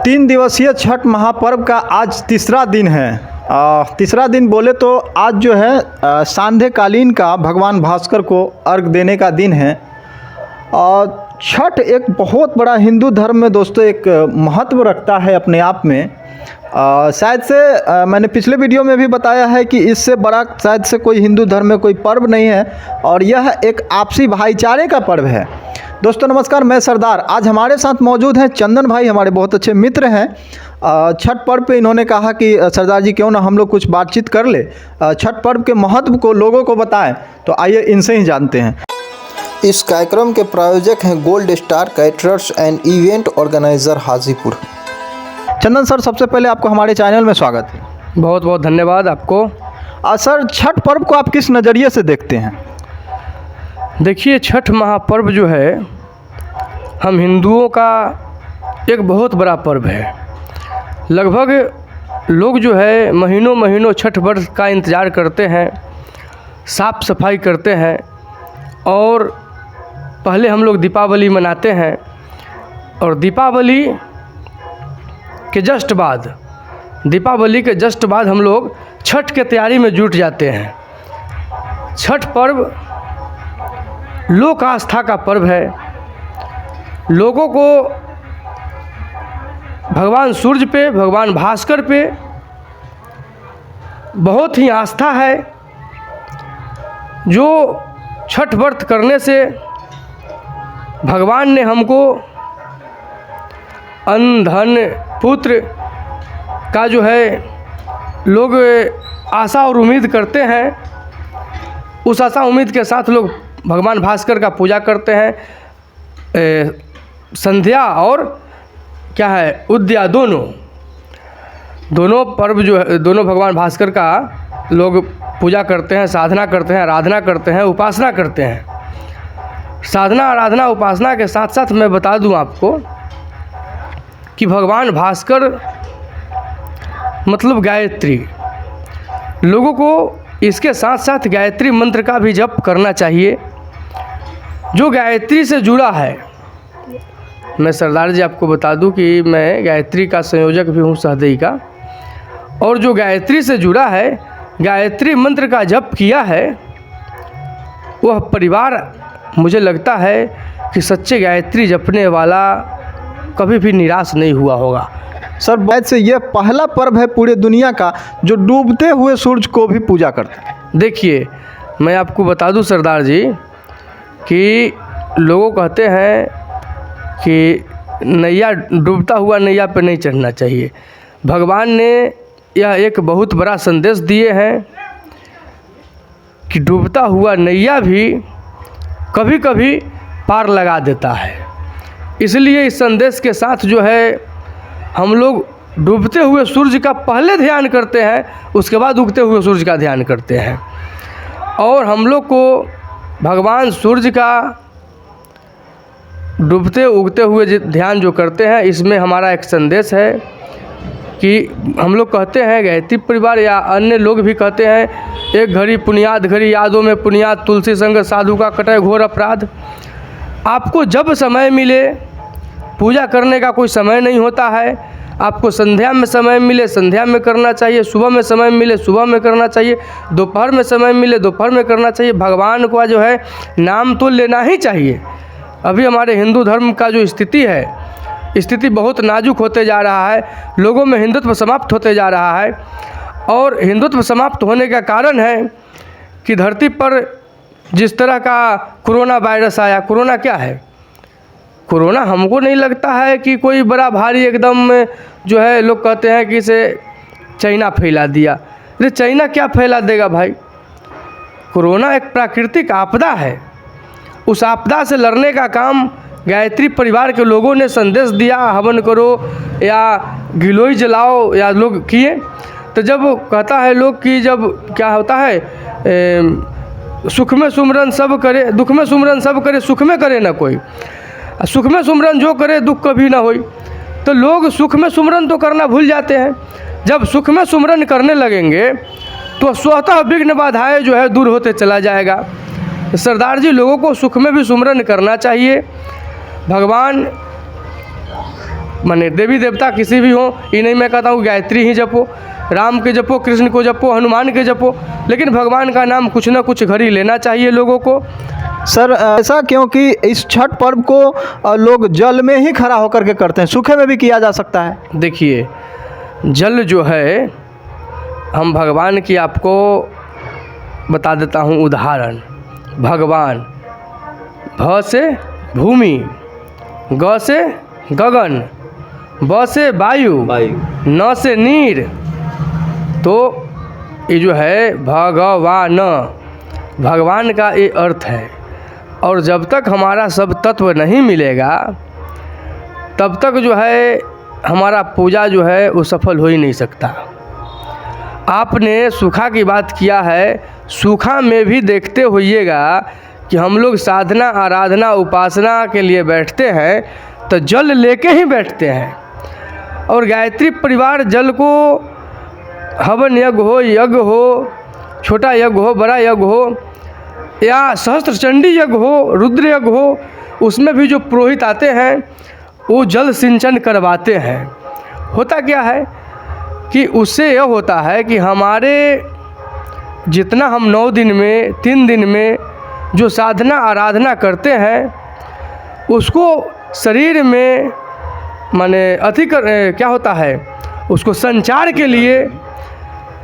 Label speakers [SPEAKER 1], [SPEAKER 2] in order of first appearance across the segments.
[SPEAKER 1] तीन दिवसीय छठ महापर्व का आज तीसरा दिन है। तीसरा दिन बोले तो आज जो है सांध्यकालीन का भगवान भास्कर को अर्घ देने का दिन है। और छठ एक बहुत बड़ा हिंदू धर्म में दोस्तों एक महत्व रखता है अपने आप में। शायद से मैंने पिछले वीडियो में भी बताया है कि इससे बड़ा शायद से कोई हिंदू धर्म में कोई पर्व नहीं है और यह एक आपसी भाईचारे का पर्व है। दोस्तों नमस्कार, मैं सरदार। आज हमारे साथ मौजूद हैं चंदन भाई, हमारे बहुत अच्छे मित्र हैं। छठ पर्व पे इन्होंने कहा कि सरदार जी क्यों ना हम लोग कुछ बातचीत कर ले, छठ पर्व के महत्व को लोगों को बताएं। तो आइए इनसे ही जानते हैं।
[SPEAKER 2] इस कार्यक्रम के प्रायोजक हैं gold star caterers and event organiser Hajipur.
[SPEAKER 1] Chandan sir, सबसे पहले आपको हमारे चैनल में स्वागत है।
[SPEAKER 3] बहुत बहुत धन्यवाद आपको।
[SPEAKER 1] सर, छठ पर्व को आप किस नज़रिए से देखते हैं?
[SPEAKER 3] देखिए, छठ महापर्व जो है हम हिंदुओं का एक बहुत बड़ा पर्व है। लगभग लोग जो है महीनों महीनों छठ व्रत का इंतज़ार करते हैं, साफ़ सफाई करते हैं। और पहले हम लोग दीपावली मनाते हैं और दीपावली के जस्ट बाद हम लोग छठ के तैयारी में जुट जाते हैं। छठ पर्व लोक आस्था का पर्व है। लोगों को भगवान सूर्य पे, भगवान भास्कर पे बहुत ही आस्था है। जो छठ व्रत करने से भगवान ने हमको अन्न धन पुत्र का जो है लोग आशा और उम्मीद करते हैं। उस आशा उम्मीद के साथ लोग भगवान भास्कर का पूजा करते हैं। संध्या और क्या है उद्या दोनों पर्व जो है, दोनों भगवान भास्कर का लोग पूजा करते हैं, साधना करते हैं, आराधना करते हैं, उपासना करते हैं। साधना आराधना उपासना के साथ साथ मैं बता दूं आपको कि भगवान भास्कर मतलब गायत्री। लोगों को इसके साथ साथ गायत्री मंत्र का भी जप करना चाहिए जो गायत्री से जुड़ा है। मैं सरदार जी आपको बता दूं कि मैं गायत्री का संयोजक भी हूं, सहदेई का। और जो गायत्री से जुड़ा है, गायत्री मंत्र का जप किया है, वह परिवार मुझे लगता है कि सच्चे गायत्री जपने वाला कभी भी निराश नहीं हुआ होगा।
[SPEAKER 1] सर, वैसे से यह पहला पर्व है पूरे दुनिया का जो डूबते हुए सूरज को भी पूजा करता है।
[SPEAKER 3] देखिए, मैं आपको बता दूं सरदार जी कि लोगों कहते हैं कि नैया डूबता हुआ नैया पे नहीं चढ़ना चाहिए। भगवान ने यह एक बहुत बड़ा संदेश दिए हैं कि डूबता हुआ नैया भी कभी कभी पार लगा देता है। इसलिए इस संदेश के साथ जो है हम लोग डूबते हुए सूरज का पहले ध्यान करते हैं, उसके बाद उगते हुए सूरज का ध्यान करते हैं। और हम लोग को भगवान सूरज का डूबते उगते हुए ध्यान जो करते हैं, इसमें हमारा एक संदेश है कि हम लोग कहते हैं, गायत्री परिवार या अन्य लोग भी कहते हैं, एक घड़ी पुनियाद घड़ी यादों में पुनियाद, तुलसी संग साधु का कटे घोर अपराध। आपको जब समय मिले, पूजा करने का कोई समय नहीं होता है। आपको संध्या में समय मिले संध्या में करना चाहिए, सुबह में समय मिले सुबह में करना चाहिए, दोपहर में समय मिले दोपहर में करना चाहिए। भगवान का जो है नाम तो लेना ही चाहिए। अभी हमारे हिंदू धर्म का जो स्थिति बहुत नाजुक होते जा रहा है। लोगों में हिंदुत्व समाप्त होते जा रहा है। और हिंदुत्व समाप्त होने का कारण है कि धरती पर जिस तरह का कोरोना वायरस आया। कोरोना क्या है? कोरोना हमको नहीं लगता है कि कोई बड़ा भारी एकदम जो है, लोग कहते हैं कि इसे चाइना फैला दिया। अरे चाइना क्या फैला देगा भाई? कोरोना एक प्राकृतिक आपदा है। उस आपदा से लड़ने का काम गायत्री परिवार के लोगों ने संदेश दिया, हवन करो या गिलोय जलाओ या लोग किए। तो जब कहता है लोग कि जब क्या होता है, सुख में सुमरन सब करे, दुख में सुमरन सब करे, सुख में करे ना कोई। सुख में सुमरन जो करे दुख कभी ना होई। तो लोग सुख में सुमरन तो करना भूल जाते हैं। जब सुख में सुमरन करने लगेंगे तो स्वतः विघ्न बाधाएं जो है दूर होते चला जाएगा। सरदार जी, लोगों को सुख में भी सुमरन करना चाहिए। भगवान माने देवी देवता किसी भी हो, ये नहीं मैं कहता हूँ गायत्री ही जपो, राम के जपो, कृष्ण को जपो, हनुमान के जपो, लेकिन भगवान का नाम कुछ ना कुछ घड़ी लेना चाहिए लोगों को।
[SPEAKER 1] सर ऐसा क्योंकि इस छठ पर्व को लोग जल में ही खड़ा होकर के करते हैं, सूखे में भी किया जा सकता है?
[SPEAKER 3] देखिए, जल जो है, हम भगवान की आपको बता देता हूँ उदाहरण। भगवान भ से भूमि, ग से गगन, ब से वायु, न से नीर, तो ये जो है भगवान, भगवान का ये अर्थ है। और जब तक हमारा सब तत्व नहीं मिलेगा तब तक जो है हमारा पूजा जो है वो सफल हो ही नहीं सकता। आपने सूखा की बात किया है, सूखा में भी देखते होइएगा कि हम लोग साधना, आराधना, उपासना के लिए बैठते हैं तो जल लेके ही बैठते हैं। और गायत्री परिवार जल को हवन यज्ञ हो, यज्ञ हो, छोटा यज्ञ हो, बड़ा यज्ञ हो, या सहस्त्र चंडी यज्ञ हो, रुद्र यज्ञ हो, उसमें भी जो पुरोहित आते हैं वो जल सिंचन करवाते हैं। होता क्या है कि उससे यह होता है कि हमारे जितना हम 9 दिन में, 3 दिन में जो साधना आराधना करते हैं उसको शरीर में माने क्या होता है, उसको संचार के लिए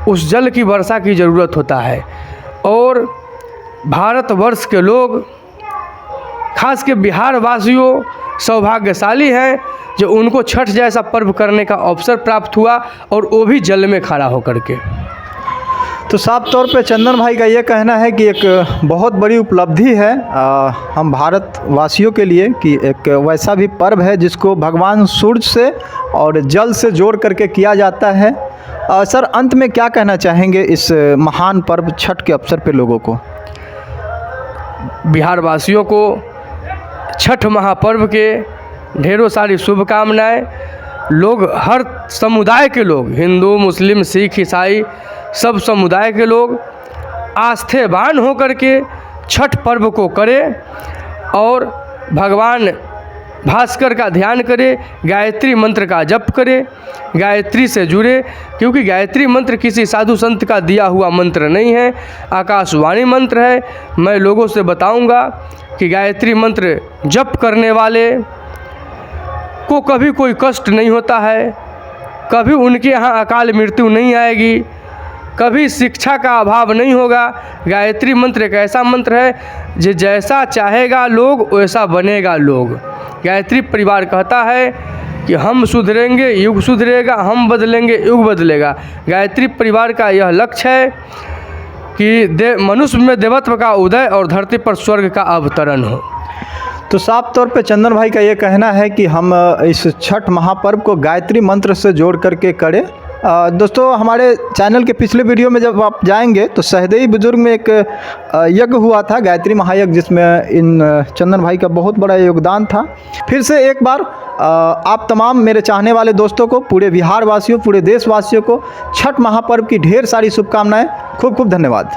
[SPEAKER 3] उस जल की वर्षा की ज़रूरत होता है। और भारतवर्ष के लोग, खास के बिहार वासियों सौभाग्यशाली हैं जो उनको छठ जैसा पर्व करने का अवसर प्राप्त हुआ, और वो भी जल में खड़ा होकर के।
[SPEAKER 1] तो साफ तौर पे चंदन भाई का ये कहना है कि एक बहुत बड़ी उपलब्धि है हम भारतवासियों के लिए कि एक वैसा भी पर्व है जिसको भगवान सूर्य से और जल से जोड़ करके किया जाता है। सर अंत में क्या कहना चाहेंगे इस महान पर्व छठ के अवसर पे लोगों को?
[SPEAKER 3] बिहार वासियों को छठ महापर्व के ढेरों सारी शुभकामनाएं। लोग, हर समुदाय के लोग, हिंदू, मुस्लिम, सिख, ईसाई, सब समुदाय के लोग आस्थेवान होकर के छठ पर्व को करें और भगवान भास्कर का ध्यान करें, गायत्री मंत्र का जप करें, गायत्री से जुड़े, क्योंकि गायत्री मंत्र किसी साधु संत का दिया हुआ मंत्र नहीं है, आकाशवाणी मंत्र है। मैं लोगों से बताऊंगा कि गायत्री मंत्र जप करने वाले को कभी कोई कष्ट नहीं होता है, कभी उनके यहाँ अकाल मृत्यु नहीं आएगी, कभी शिक्षा का अभाव नहीं होगा। गायत्री मंत्र एक ऐसा मंत्र है जो जैसा चाहेगा लोग वैसा बनेगा लोग। गायत्री परिवार कहता है कि हम सुधरेंगे युग सुधरेगा, हम बदलेंगे युग बदलेगा। गायत्री परिवार का यह लक्ष्य है कि मनुष्य में देवत्व का उदय और धरती पर स्वर्ग का अवतरण हो।
[SPEAKER 1] तो साफ तौर पे चंदन भाई का ये कहना है कि हम इस छठ महापर्व को गायत्री मंत्र से जोड़ करके करें। दोस्तों, हमारे चैनल के पिछले वीडियो में जब आप जाएंगे तो सहदेई बुजुर्ग में एक यज्ञ हुआ था, गायत्री महायज्ञ, जिसमें इन चंदन भाई का बहुत बड़ा योगदान था। फिर से एक बार आप तमाम मेरे चाहने वाले दोस्तों को, पूरे बिहार वासियों, पूरे देशवासियों को छठ महापर्व की ढेर सारी शुभकामनाएं। खूब खूब धन्यवाद।